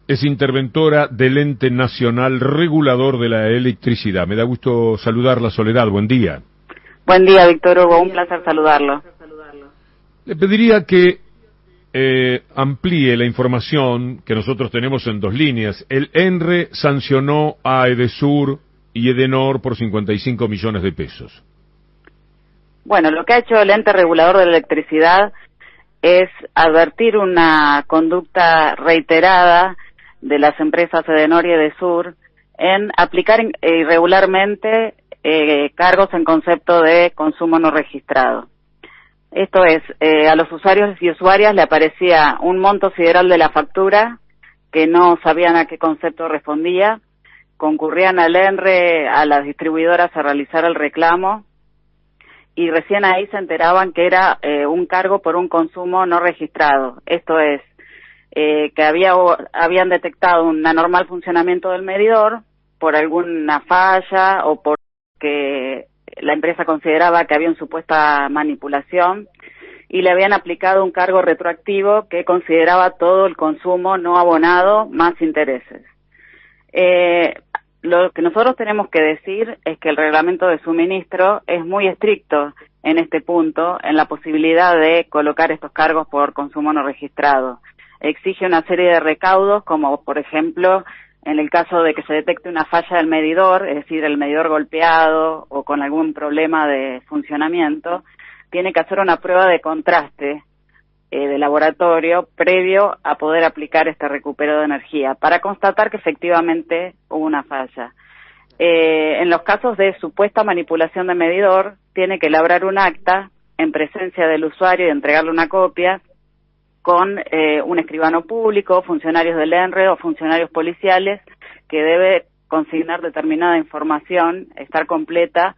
es interventora del Ente Nacional Regulador de la Electricidad. Me da gusto saludarla, Soledad. Buen día. Buen día, Víctor Hugo. Un placer saludarlo. Le pediría que amplíe la información que nosotros tenemos en dos líneas. El ENRE sancionó a Edesur y Edenor por 55 millones de pesos. Bueno, lo que ha hecho el Ente Regulador de la Electricidad es advertir una conducta reiterada de las empresas Edenor y Edesur en aplicar irregularmente cargos en concepto de consumo no registrado. Esto es, a los usuarios y usuarias le aparecía un monto sideral de la factura que no sabían a qué concepto respondía, concurrían al ENRE, a las distribuidoras a realizar el reclamo y recién ahí se enteraban que era un cargo por un consumo no registrado. Esto es, que habían detectado un anormal funcionamiento del medidor por alguna falla o porque la empresa consideraba que había una supuesta manipulación y le habían aplicado un cargo retroactivo que consideraba todo el consumo no abonado más intereses. Lo que nosotros tenemos que decir es que el reglamento de suministro es muy estricto en este punto, en la posibilidad de colocar estos cargos por consumo no registrado. Exige una serie de recaudos, como por ejemplo, en el caso de que se detecte una falla del medidor, es decir, el medidor golpeado o con algún problema de funcionamiento, tiene que hacer una prueba de contraste de laboratorio previo a poder aplicar este recupero de energía para constatar que efectivamente hubo una falla. En los casos de supuesta manipulación de medidor, tiene que elaborar un acta en presencia del usuario y entregarle una copia con un escribano público, funcionarios del ENRE o funcionarios policiales, que debe consignar determinada información, estar completa,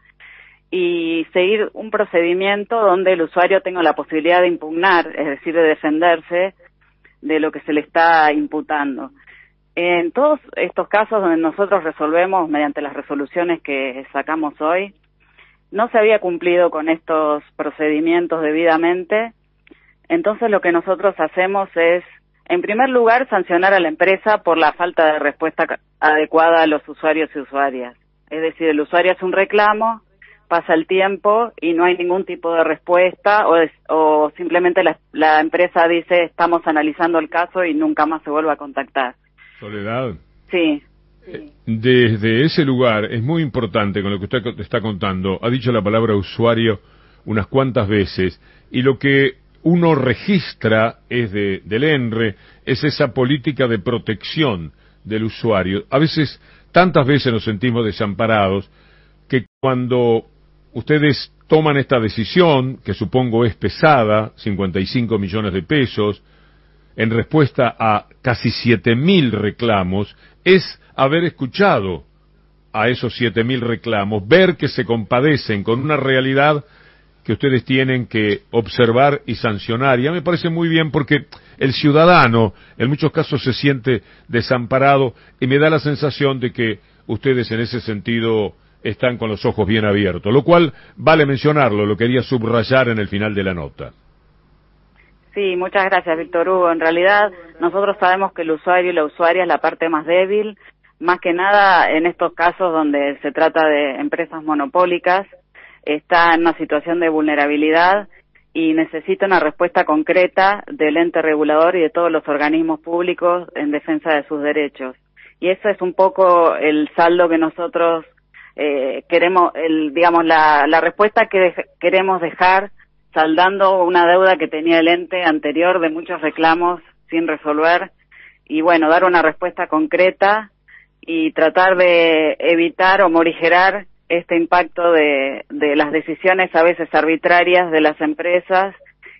y seguir un procedimiento donde el usuario tenga la posibilidad de impugnar, es decir, de defenderse de lo que se le está imputando. En todos estos casos donde nosotros resolvemos mediante las resoluciones que sacamos hoy, no se había cumplido con estos procedimientos debidamente. Entonces lo que nosotros hacemos es, en primer lugar, sancionar a la empresa por la falta de respuesta adecuada a los usuarios y usuarias. Es decir, el usuario hace un reclamo, pasa el tiempo y no hay ningún tipo de respuesta o simplemente la empresa dice estamos analizando el caso y nunca más se vuelve a contactar. Soledad. Sí. Desde ese lugar es muy importante con lo que usted está contando. Ha dicho la palabra usuario unas cuantas veces y lo que uno registra es del ENRE, es esa política de protección del usuario. A veces, tantas veces nos sentimos desamparados que cuando ustedes toman esta decisión, que supongo es pesada, 55 millones de pesos, en respuesta a casi 7.000 reclamos, es haber escuchado a esos 7.000 reclamos, ver que se compadecen con una realidad que ustedes tienen que observar y sancionar. Ya me parece muy bien porque el ciudadano en muchos casos se siente desamparado y me da la sensación de que ustedes en ese sentido están con los ojos bien abiertos, lo cual vale mencionarlo, lo quería subrayar en el final de la nota. Sí, muchas gracias, Víctor Hugo. En realidad, nosotros sabemos que el usuario y la usuaria es la parte más débil, más que nada en estos casos donde se trata de empresas monopólicas, está en una situación de vulnerabilidad y necesita una respuesta concreta del ente regulador y de todos los organismos públicos en defensa de sus derechos. Y eso es un poco el saldo que nosotros queremos, la respuesta que queremos dejar saldando una deuda que tenía el ente anterior de muchos reclamos sin resolver y bueno, dar una respuesta concreta y tratar de evitar o morigerar este impacto de las decisiones a veces arbitrarias de las empresas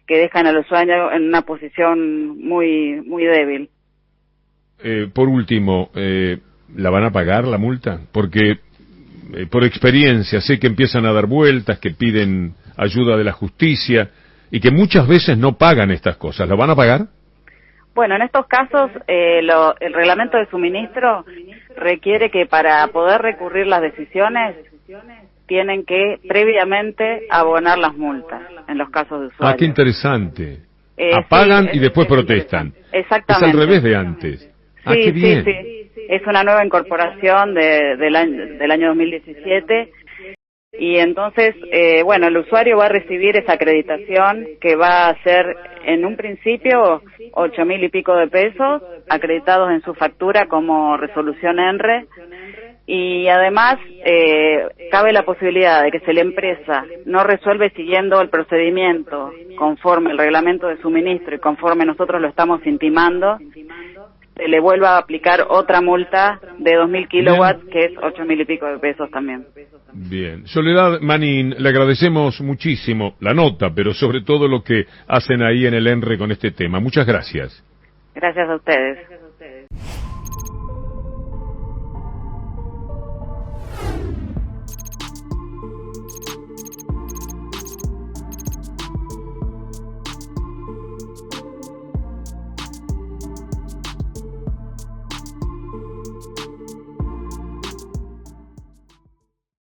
que dejan al usuario en una posición muy muy débil. Por último, ¿la van a pagar la multa? Porque por experiencia sé que empiezan a dar vueltas, que piden ayuda de la justicia y que muchas veces no pagan estas cosas. ¿La van a pagar? Bueno, en estos casos el reglamento de suministro requiere que para poder recurrir las decisiones tienen que previamente abonar las multas en los casos de usuarios. Ah, qué interesante. Apagan sí, y después protestan. Exactamente. Es al revés de antes. Ah, qué bien. Sí. Es una nueva incorporación del año 2017. Y entonces, bueno, el usuario va a recibir esa acreditación que va a ser en un principio 8.000 y pico de pesos acreditados en su factura como resolución ENRE, y además cabe la posibilidad de que si la empresa no resuelve siguiendo el procedimiento conforme el reglamento de suministro y conforme nosotros lo estamos intimando, se le vuelva a aplicar otra multa de 2.000 kilowatts, que es 8.000 y pico de pesos también. Bien. Soledad Manin, le agradecemos muchísimo la nota, pero sobre todo lo que hacen ahí en el ENRE con este tema. Muchas gracias. Gracias a ustedes.